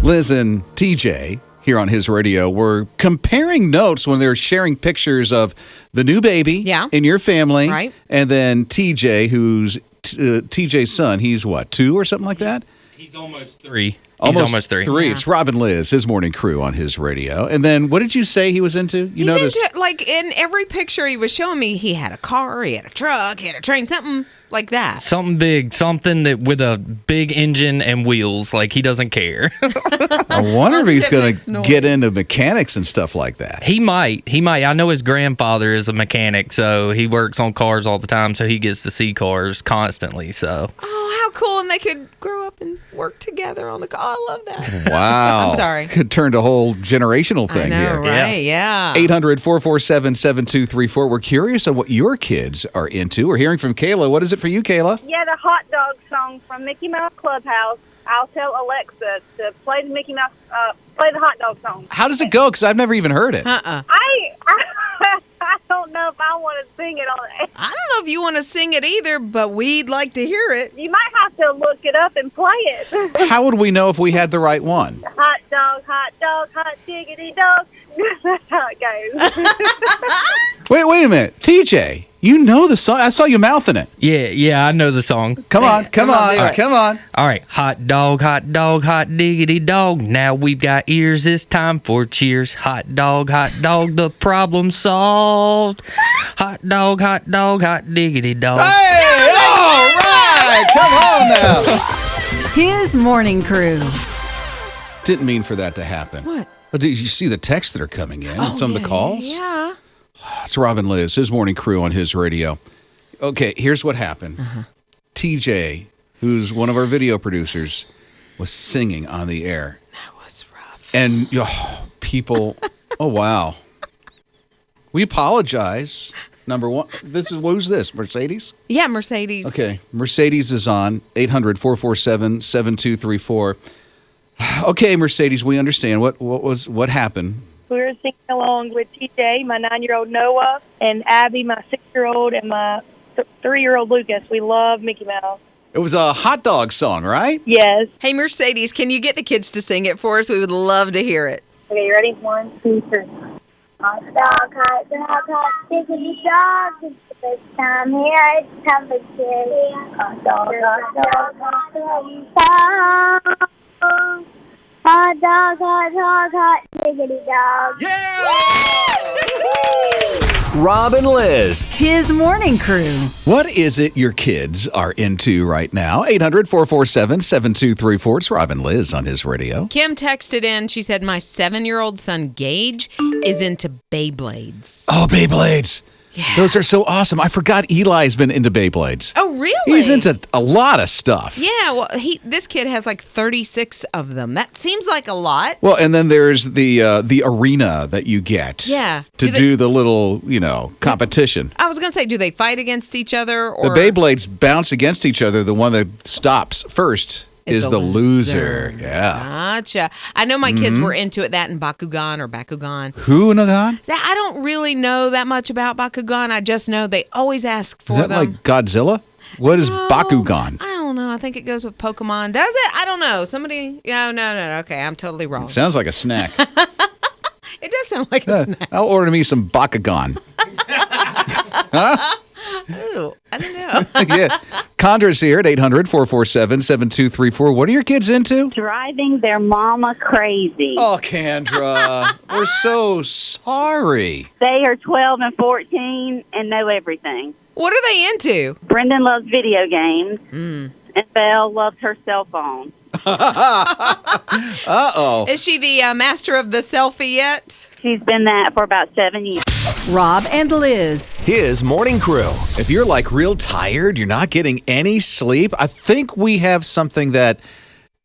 Liz and TJ here on His Radio were comparing notes when they were sharing pictures of the new baby in your family. Right. And then TJ, who's TJ's son. He's what, 2 or something like that? He's almost 3. Almost three. Yeah. It's Rob and Liz, His Morning Crew on His Radio. And then what did you say he was into? He's into, like, in every picture he was showing me, he had a car, he had a truck, he had a train, something like that. Something big, something that with a big engine and wheels. Like, he doesn't care. I wonder if he's going to get into mechanics and stuff like that. He might. I know his grandfather is a mechanic, so he works on cars all the time, so he gets to see cars constantly. So. Oh, how cool. And they could grow up and work together on the car. I love that. Wow. I'm sorry. Could turn to a whole generational thing I know, here. Right? Yeah. 800-447-7234. We're curious on what your kids are into. We're hearing from Kayla. What is it for you, Kayla? Yeah, the hot dog song from Mickey Mouse Clubhouse. I'll tell Alexa to play the Mickey Mouse, play the hot dog song. How does it go? Because I've never even heard it. I don't know if I want to sing it on it. I don't know if you want to sing it either, but we'd like to hear it. You might have to look it up and play it. How would we know if we had the right one? Hot hot diggity dog. That's how it goes. Wait a minute. TJ, you know the song. I saw you mouthing it. Yeah, I know the song. Come on. Come on. All right. Hot dog, hot diggity dog. Now we've got ears. It's time for cheers. Hot dog, the problem solved. Hot dog, hot diggity dog. Hey, all right. Come on now. His Morning Crew. Didn't mean for that to happen. What? But did you see the texts that are coming in and some of the calls? Yeah. It's Rob and Liz, His Morning Crew on His Radio. Okay, here's what happened. TJ, who's one of our video producers, was singing on the air. That was rough. And people, oh, wow. We apologize. Number one, who's this? Mercedes? Yeah, Mercedes. Okay, Mercedes is on 800-447-7234. Okay, Mercedes, we understand. What happened? We were singing along with TJ, my 9-year-old Noah, and Abby, my 6-year-old, and my 3-year-old Lucas. We love Mickey Mouse. It was a hot dog song, right? Yes. Hey, Mercedes, can you get the kids to sing it for us? We would love to hear it. Okay, you ready? 1, 2, 3. Hot dog, diggity dog. It's the first time here. It's time for kids. Hot dog, diggity dog. Hot dog, diggity dog. Yeah! Rob and Liz. His Morning Crew. What is it your kids are into right now? 800-447-7234. It's Rob and Liz on His Radio. Kim texted in. She said, my 7-year-old son, Gage, is into Beyblades. Oh, Beyblades. Yeah. Those are so awesome. I forgot Eli's been into Beyblades. Oh, really? He's into a lot of stuff. Yeah, well, this kid has like 36 of them. That seems like a lot. Well, and then there's the arena that you get. Yeah. To do the little, competition. I was going to say, do they fight against each other? Or The Beyblades bounce against each other. The one that stops first is the loser. Yeah. Gotcha. I know my kids were into it, that and Bakugan or Bakugan. Who, Nagan? I don't really know that much about Bakugan. I just know they always ask for Is that them. like Godzilla? What is Bakugan? I don't know. I think it goes with Pokemon. Does it? I don't know. Somebody... No. Okay, I'm totally wrong. It sounds like a snack. It does sound like a snack. I'll order me some Bakugan. Huh? Ooh, I don't know. Yeah. Condra's here at 800-447-7234. What are your kids into? Driving their mama crazy. Oh, Kendra, we're so sorry. They are 12 and 14 and know everything. What are they into? Brendan loves video games, and Belle loves her cell phone. Uh-oh. Is she the master of the selfie yet? She's been that for about 7 years. Rob and Liz. His Morning Crew. If you're like real tired, you're not getting any sleep, I think we have something that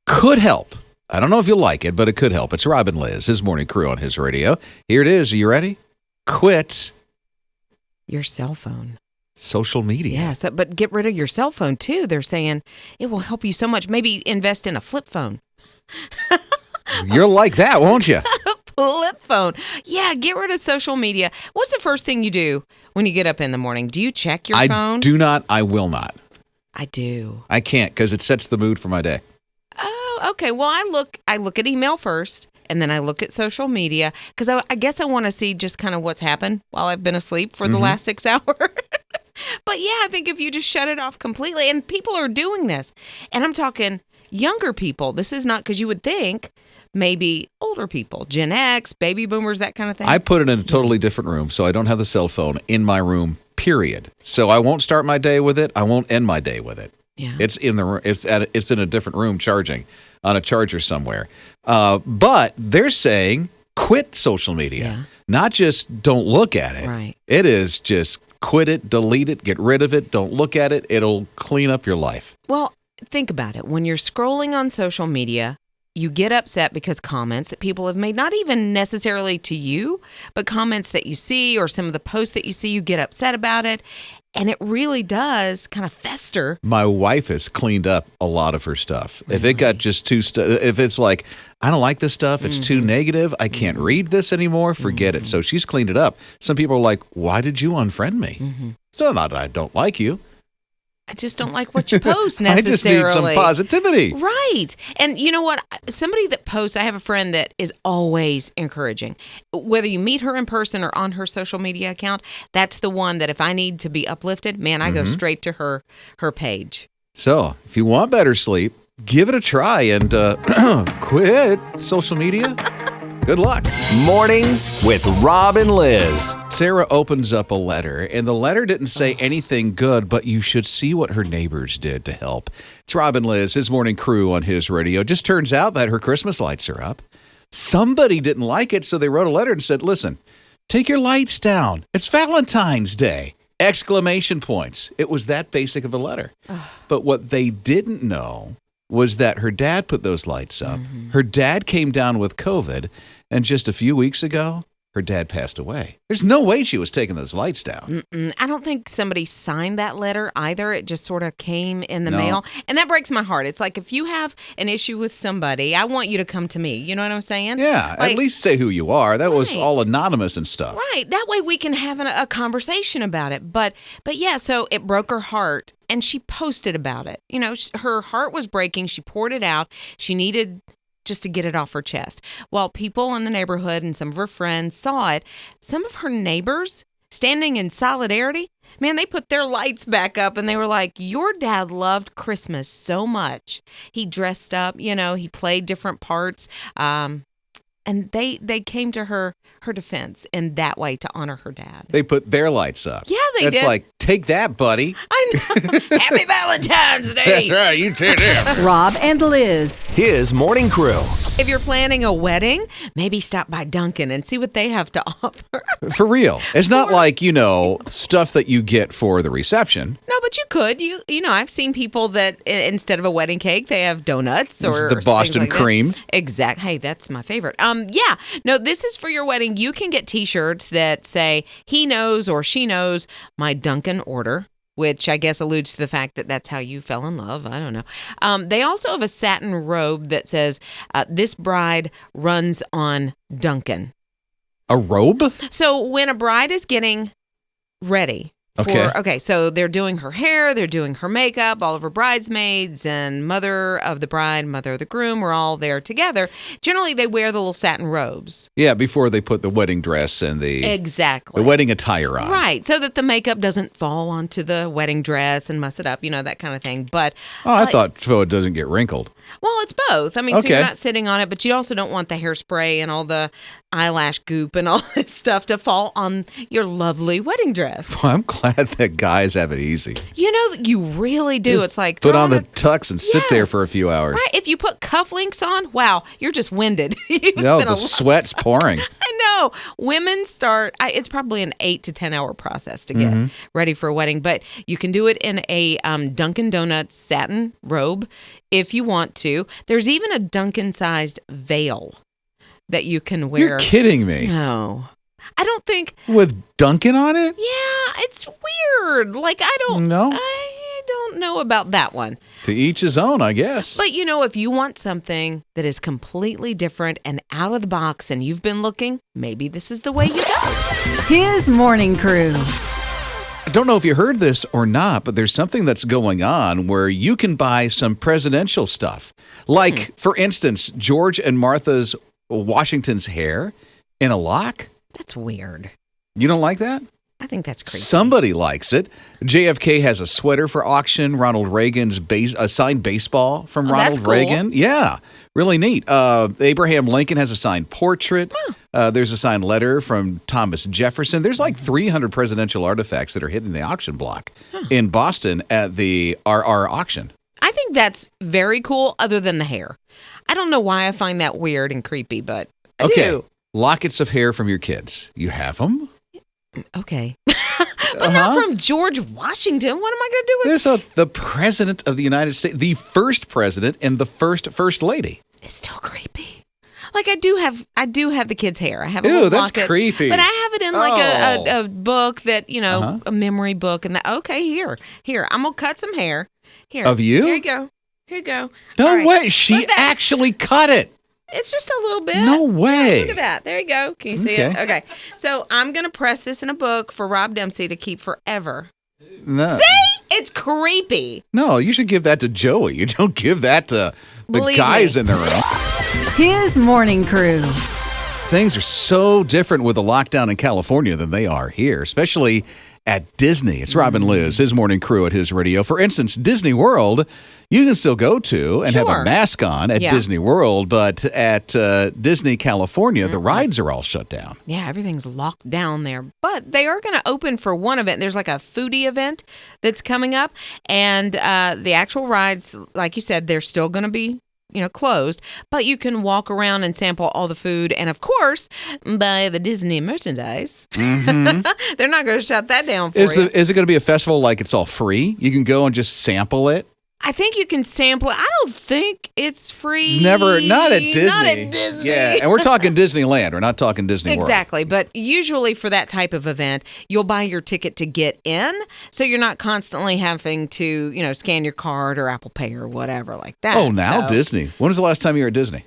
could help. I don't know if you'll like it, but it could help. It's Rob and Liz, His Morning Crew on His Radio. Here it is. Are you ready? Quit Your cell phone. social media. Yes, but get rid of your cell phone too. They're saying it will help you so much. Maybe invest in a flip phone. You're like that, won't you? Flip phone. Yeah, get rid of social media. What's the first thing you do when you get up in the morning? Do you check your phone? I do not. I will not. I do. I can't because it sets the mood for my day. Oh, Okay. Well, I look at email first. And then I look at social media because I guess I want to see just kind of what's happened while I've been asleep for the last 6 hours. But yeah, I think if you just shut it off completely, and people are doing this, and I'm talking younger people. This is not because you would think maybe older people, Gen X, baby boomers, that kind of thing. I put it in a totally different room, so I don't have the cell phone in my room, period. So I won't start my day with it. I won't end my day with it. Yeah. It's in the it's in a different room charging on a charger somewhere. But they're saying quit social media, not just don't look at it. Right. It is just quit it, delete it, get rid of it. Don't look at it. It'll clean up your life. Well, think about it. When you're scrolling on social media, you get upset because comments that people have made, not even necessarily to you, but comments that you see or some of the posts that you see, you get upset about it. And it really does kind of fester. My wife has cleaned up a lot of her stuff. If it got just if it's like, I don't like this stuff, it's too negative, I can't read this anymore, forget it. So she's cleaned it up. Some people are like, why did you unfriend me? So not that I don't like you. I just don't like what you post necessarily. I just need some positivity. Right. And you know what? Somebody that posts, I have a friend that is always encouraging. Whether you meet her in person or on her social media account, that's the one that if I need to be uplifted, man, I go straight to her page. So if you want better sleep, give it a try and quit social media. Good luck. Mornings with Rob and Liz. Sarah opens up a letter, and the letter didn't say anything good, but you should see what her neighbors did to help. It's Rob and Liz, his morning crew on his radio. Just turns out that her Christmas lights are up. Somebody didn't like it, so they wrote a letter and said, listen, take your lights down. It's Valentine's Day. Exclamation points. It was that basic of a letter. But what they didn't know was that her dad put those lights up. Her dad came down with COVID, and just a few weeks ago, her dad passed away. There's no way she was taking those lights down. I don't think somebody signed that letter either. It just sort of came in the mail. And that breaks my heart. It's like if you have an issue with somebody, I want you to come to me. You know what I'm saying? Yeah, like, at least say who you are. That was all anonymous and stuff. Right. That way we can have a conversation about it. But yeah, so it broke her heart. And she posted about it. You know, her heart was breaking. She poured it out. She needed just to get it off her chest. Well, people in the neighborhood and some of her friends saw it. Some of her neighbors standing in solidarity, man, they put their lights back up and they were like, your dad loved Christmas so much. He dressed up, you know, he played different parts. And they came to her defense in that way to honor her dad. They put their lights up. Yeah, they did. It's like, take that, buddy. I know. Happy Valentine's Day. That's right. You take that. Rob and Liz. His morning crew. If you're planning a wedding, maybe stop by Dunkin and see what they have to offer. For real. It's not like, you know, stuff that you get for the reception. No, but you could. You know, I've seen people that instead of a wedding cake, they have donuts or the Boston cream. Exactly. Hey, that's my favorite. Yeah. No, this is for your wedding. You can get T-shirts that say, he knows or she knows my Dunkin order, which I guess alludes to the fact that that's how you fell in love. I don't know. They also have a satin robe that says, this bride runs on Dunkin. A robe? So when a bride is getting ready. Okay, so they're doing her hair, they're doing her makeup, all of her bridesmaids and mother of the bride, mother of the groom are all there together. Generally, they wear the little satin robes. Yeah, before they put the wedding dress and the wedding attire on. Right, so that the makeup doesn't fall onto the wedding dress and muss it up, you know, that kind of thing. But I thought so it doesn't get wrinkled. Well, it's both. I mean, so you're not sitting on it, but you also don't want the hairspray and all the eyelash goop and all this stuff to fall on your lovely wedding dress. Well, I'm glad that guys have it easy. You know, you really do. Just it's like put on the tux and sit there for a few hours. Right. If you put cufflinks on, wow, you're just winded. No, the sweat's pouring. I know. Women start, it's probably an 8 to 10 hour process to get ready for a wedding, but you can do it in a Dunkin Donuts satin robe if you want to. There's even a Dunkin-sized veil that you can wear. You're kidding me. No. I don't think. With Dunkin on it? Yeah, it's weird. Like, I don't know about that one. To each his own, I guess. But, you know, if you want something that is completely different and out of the box and you've been looking, maybe this is the way you go. His morning crew. I don't know if you heard this or not, but there's something that's going on where you can buy some presidential stuff. Like, for instance, George and Martha's Washington's hair in a lock. That's weird. You don't like that? I think that's creepy. Somebody likes it. JFK has a sweater for auction. Ronald Reagan's a signed baseball from Ronald that's cool. Reagan. Yeah, really neat. Abraham Lincoln has a signed portrait. There's a signed letter from Thomas Jefferson. There's like 300 presidential artifacts that are hidden in the auction block in Boston at the RR auction. I think that's very cool, other than the hair. I don't know why I find that weird and creepy, but I do. Lockets of hair from your kids. You have them? Okay. But not from George Washington. What am I going to do with There's the president of the United States, the first president and the first lady. It's still creepy. Like I do have the kids' hair. I have a Ew, little that's locket, creepy. But I have it in like a book that, a memory book, and okay, here. I'm gonna cut some hair. Here. Of you? Here you go. No All right. way. She Look at that. actually cut it. It's just a little bit. No way. Yeah, look at that. There you go. Can you see it? Okay. So I'm going to press this in a book for Rob Dempsey to keep forever. No. See? It's creepy. No, you should give that to Joey. You don't give that to the Believe guys me. in the room. His morning crew. Things are so different with the lockdown in California than they are here, especially at Disney. It's Rob and Liz, his morning crew at his radio. For instance, Disney World, you can still go to and have a mask on at Disney World, but at Disney California, the rides are all shut down. Yeah, everything's locked down there. But they are going to open for one event. There's like a foodie event that's coming up. And the actual rides, like you said, they're still going to be closed, but you can walk around and sample all the food and, of course, buy the Disney merchandise. Mm-hmm. They're not going to shut that down for Is you. it going to be a festival like it's all free? You can go and just sample it? I think you can sample it. I don't think it's free. Not at Disney. Not at Disney. Yeah, and we're talking Disneyland. We're not talking Disney World. Exactly, but usually for that type of event, you'll buy your ticket to get in, so you're not constantly having to, scan your card or Apple Pay or whatever like that. Oh, now Disney. When was the last time you were at Disney?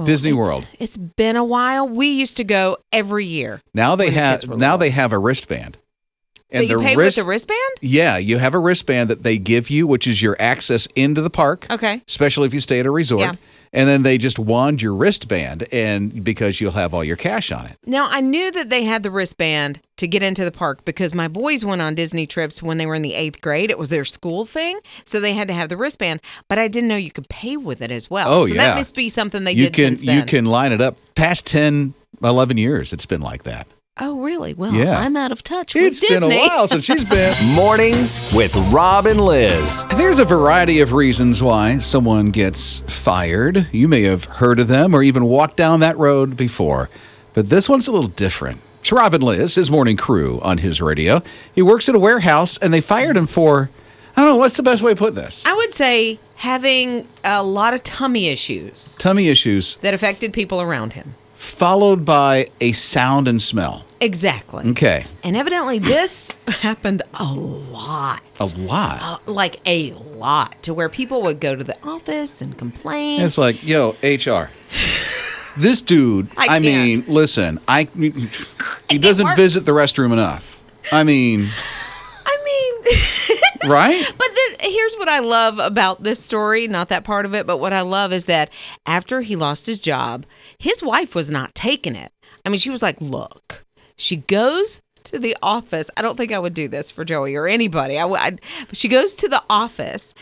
Disney World. It's been a while. We used to go every year. Now they have a wristband. And you pay with the wristband? Yeah, you have a wristband that they give you, which is your access into the park. Okay. Especially if you stay at a resort. Yeah. And then they just wand your wristband, and because you'll have all your cash on it. Now, I knew that they had the wristband to get into the park because my boys went on Disney trips when they were in the 8th grade. It was their school thing, so they had to have the wristband. But I didn't know you could pay with it as well. Oh, so yeah. that must be something they did since then. You can line it up. Past 10, 11 years, it's been like that. Oh, really? Well, Yeah. I'm out of touch with It's Disney. been a while since she's been. Mornings with Rob and Liz. There's a variety of reasons why someone gets fired. You may have heard of them or even walked down that road before. But this one's a little different. It's Rob and Liz, his morning crew on his radio. He works at a warehouse, and they fired him for, I don't know, what's the best way to put this? I would say having a lot of tummy issues Tummy issues, that affected people around him. followed by a sound and smell. Exactly. Okay. And evidently this happened a lot. A lot. Like a lot, to where people would go to the office and complain. And it's like, yo, HR. This dude, I mean, can't. listen, he doesn't visit the restroom enough. I mean, right? But then here's what I love about this story, not that part of it, but what I love is that after he lost his job, his wife was not taking it. I mean, she was like, look, she goes to the office. I don't think I would do this for Joey or anybody. She goes to the office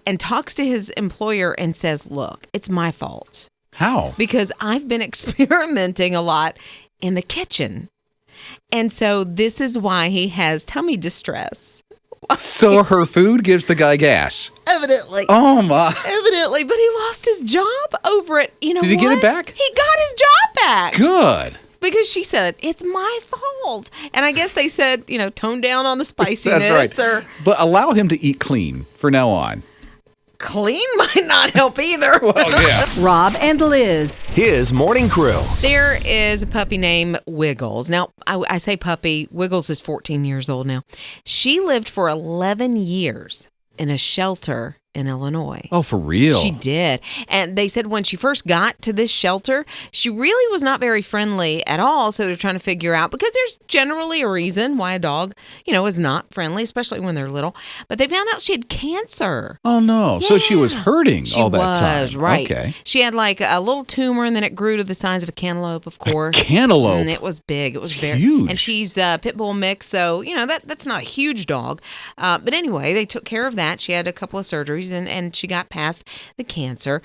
and talks to his employer and says, look, it's my fault. How? Because I've been experimenting a lot in the kitchen. And so this is why he has tummy distress. So her food gives the guy gas. Evidently. Oh, my. Evidently. But he lost his job over it. You know Did he get it what? back? He got his job back. Good. Because she said, it's my fault. And I guess they said, tone down on the spiciness. That's right. Or But allow him to eat clean from now on. clean might not help either. Oh, yeah. Rob and Liz. His morning crew. There is a puppy named Wiggles. Now, I say puppy. Wiggles is 14 years old now. She lived for 11 years in a shelter in Illinois. Oh, for real? She did. And they said when she first got to this shelter, she really was not very friendly at all. So they're trying to figure out, because there's generally a reason why a dog, is not friendly, especially when they're little. But they found out she had cancer. Oh, no. Yeah. So she was hurting all that time. She was, right. Okay. She had like a little tumor, and then it grew to the size of a cantaloupe, of course. Cantaloupe? And it was big. It was very huge. And she's pit bull mix, so, that's not a huge dog. But anyway, they took care of that. She had a couple of surgeries, and she got past the cancer.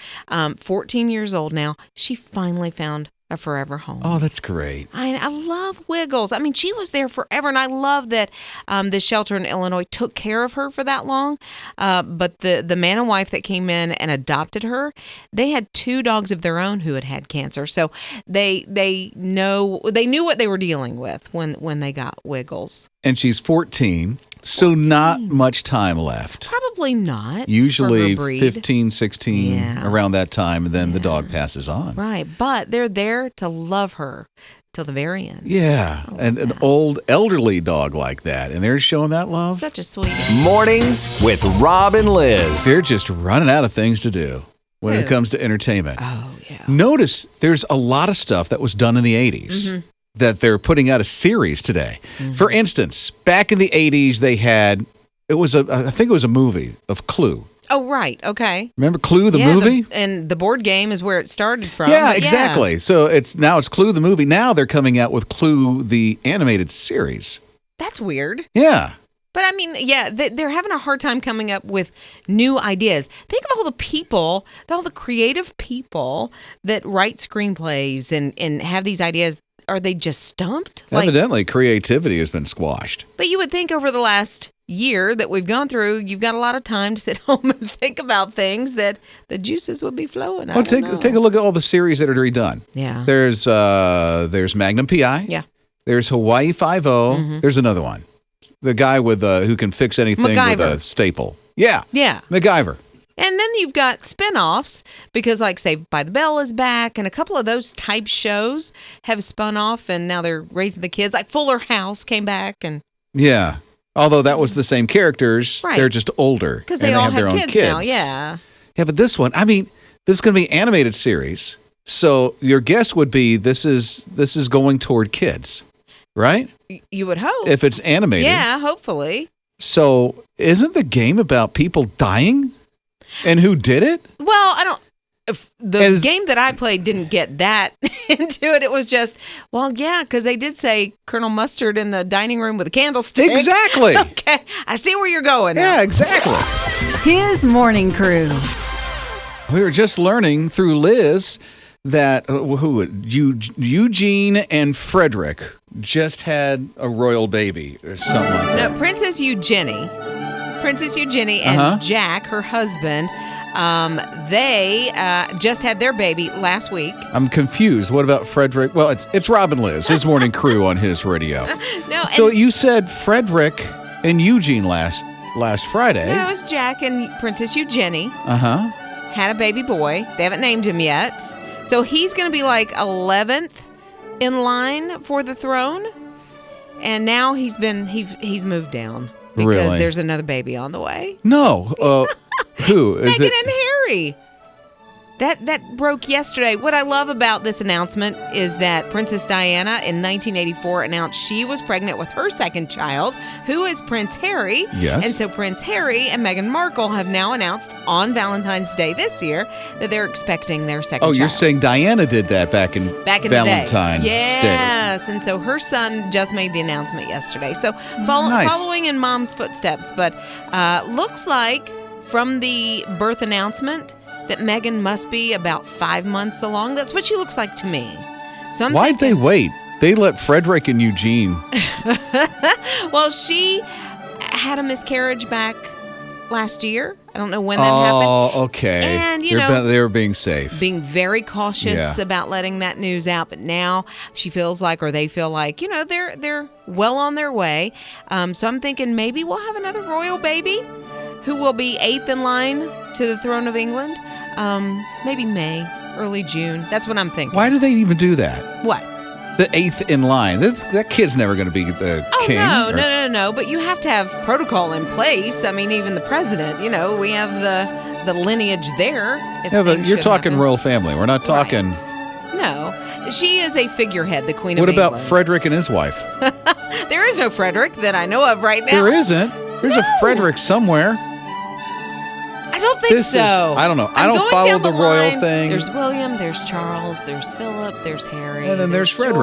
14 years old now. She finally found a forever home. Oh, that's great. I love Wiggles. I mean, she was there forever, and I love that the shelter in Illinois took care of her for that long. But the man and wife that came in and adopted her, they had 2 dogs of their own who had cancer. So they knew what they were dealing with when they got Wiggles. And she's 14. So not much time left. Probably not. Usually for her breed. 15, 16, Yeah. around that time, and then the dog passes on. Right, but they're there to love her till the very end. Yeah, and an old, elderly dog like that, and they're showing that love. Such a sweetie. Mornings with Rob and Liz. They're just running out of things to do when it Who? comes to entertainment. Oh, yeah. Notice there's a lot of stuff that was done in the 80s. That they're putting out a series today. For instance, back in the 80s, they had, I think it was a movie of Clue. Oh, right. Okay. Remember Clue, the movie? And the board game is where it started from. Yeah, but exactly. So it's Clue, the movie. Now they're coming out with Clue, the animated series. That's weird. Yeah. But I mean, yeah, they're having a hard time coming up with new ideas. Think of all the people, all the creative people that write screenplays and have these ideas. Are they just stumped? Evidently, creativity has been squashed. But you would think over the last year that we've gone through, you've got a lot of time to sit home and think about things that the juices would be flowing. Well, take a look at all the series that are redone. Yeah. There's Magnum PI. Yeah. There's Hawaii Five-0. There's another one. The guy with who can fix anything with a staple. Yeah. Yeah. MacGyver. And then you've got spin-offs because like Saved by the Bell is back, and a couple of those type shows have spun off, and now they're raising the kids. Like Fuller House came back. And Yeah. Although that was the same characters, Right. They're just older. because and they all have their have own kids now. Yeah. Yeah, but this one, I mean, this is going to be an animated series. So your guess would be this is going toward kids, right? You would hope. If it's animated. Yeah, hopefully. So isn't the game about people dying? And who did it? Well, I don't. If the game that I played didn't get that into it. It was just, well, yeah, because they did say Colonel Mustard in the dining room with a candlestick. Exactly. Okay, I see where you're going. Yeah, now. exactly. His morning crew. We were just learning through Liz that Eugene and Frederick just had a royal baby or something like that. No, Princess Eugenie and Jack, her husband, they just had their baby last week. I'm confused. What about Frederick? Well, it's Rob and Liz, his morning crew on his radio. No, So you said Frederick and Eugene last Friday. no, it was Jack and Princess Eugenie Uh-huh. had a baby boy. They haven't named him yet. So he's going to be like 11th in line for the throne. And now he's moved down because Really? there's another baby on the way. No. Who? Is Meghan it? and Harry. That broke yesterday. What I love about this announcement is that Princess Diana in 1984 announced she was pregnant with her second child, who is Prince Harry. Yes. And so Prince Harry and Meghan Markle have now announced on Valentine's Day this year that they're expecting their second child. Oh, you're saying Diana did that back in the Valentine's day. Day. Yes. And so her son just made the announcement yesterday. So Nice. following in mom's footsteps. But looks like from the birth announcement that Meghan must be about 5 months along. That's what she looks like to me. So Why'd they wait? They let Frederick and Eugene. Well, she had a miscarriage back last year. I don't know when that happened. Oh, okay. And, you know, they were being safe. Being very cautious Yeah. about letting that news out, but now she feels like, or they feel like, you know, they're well on their way. So I'm thinking maybe we'll have another royal baby who will be 8th in line to the throne of England. Maybe May, early June. That's what I'm thinking. Why do they even do that? What? the eighth in line. That kid's never going to be the king. No. But you have to have protocol in place. I mean, even the president, we have the lineage there. But you're talking royal family. We're not talking... Right. No. She is a figurehead, the Queen of What England. about Frederick and his wife? There is no Frederick that I know of right now. There isn't. There's a Frederick somewhere. I don't think so. I don't know. I I'm don't going follow down the royal thing. There's William, there's Charles, there's Philip, there's Harry. And then there's Frederick.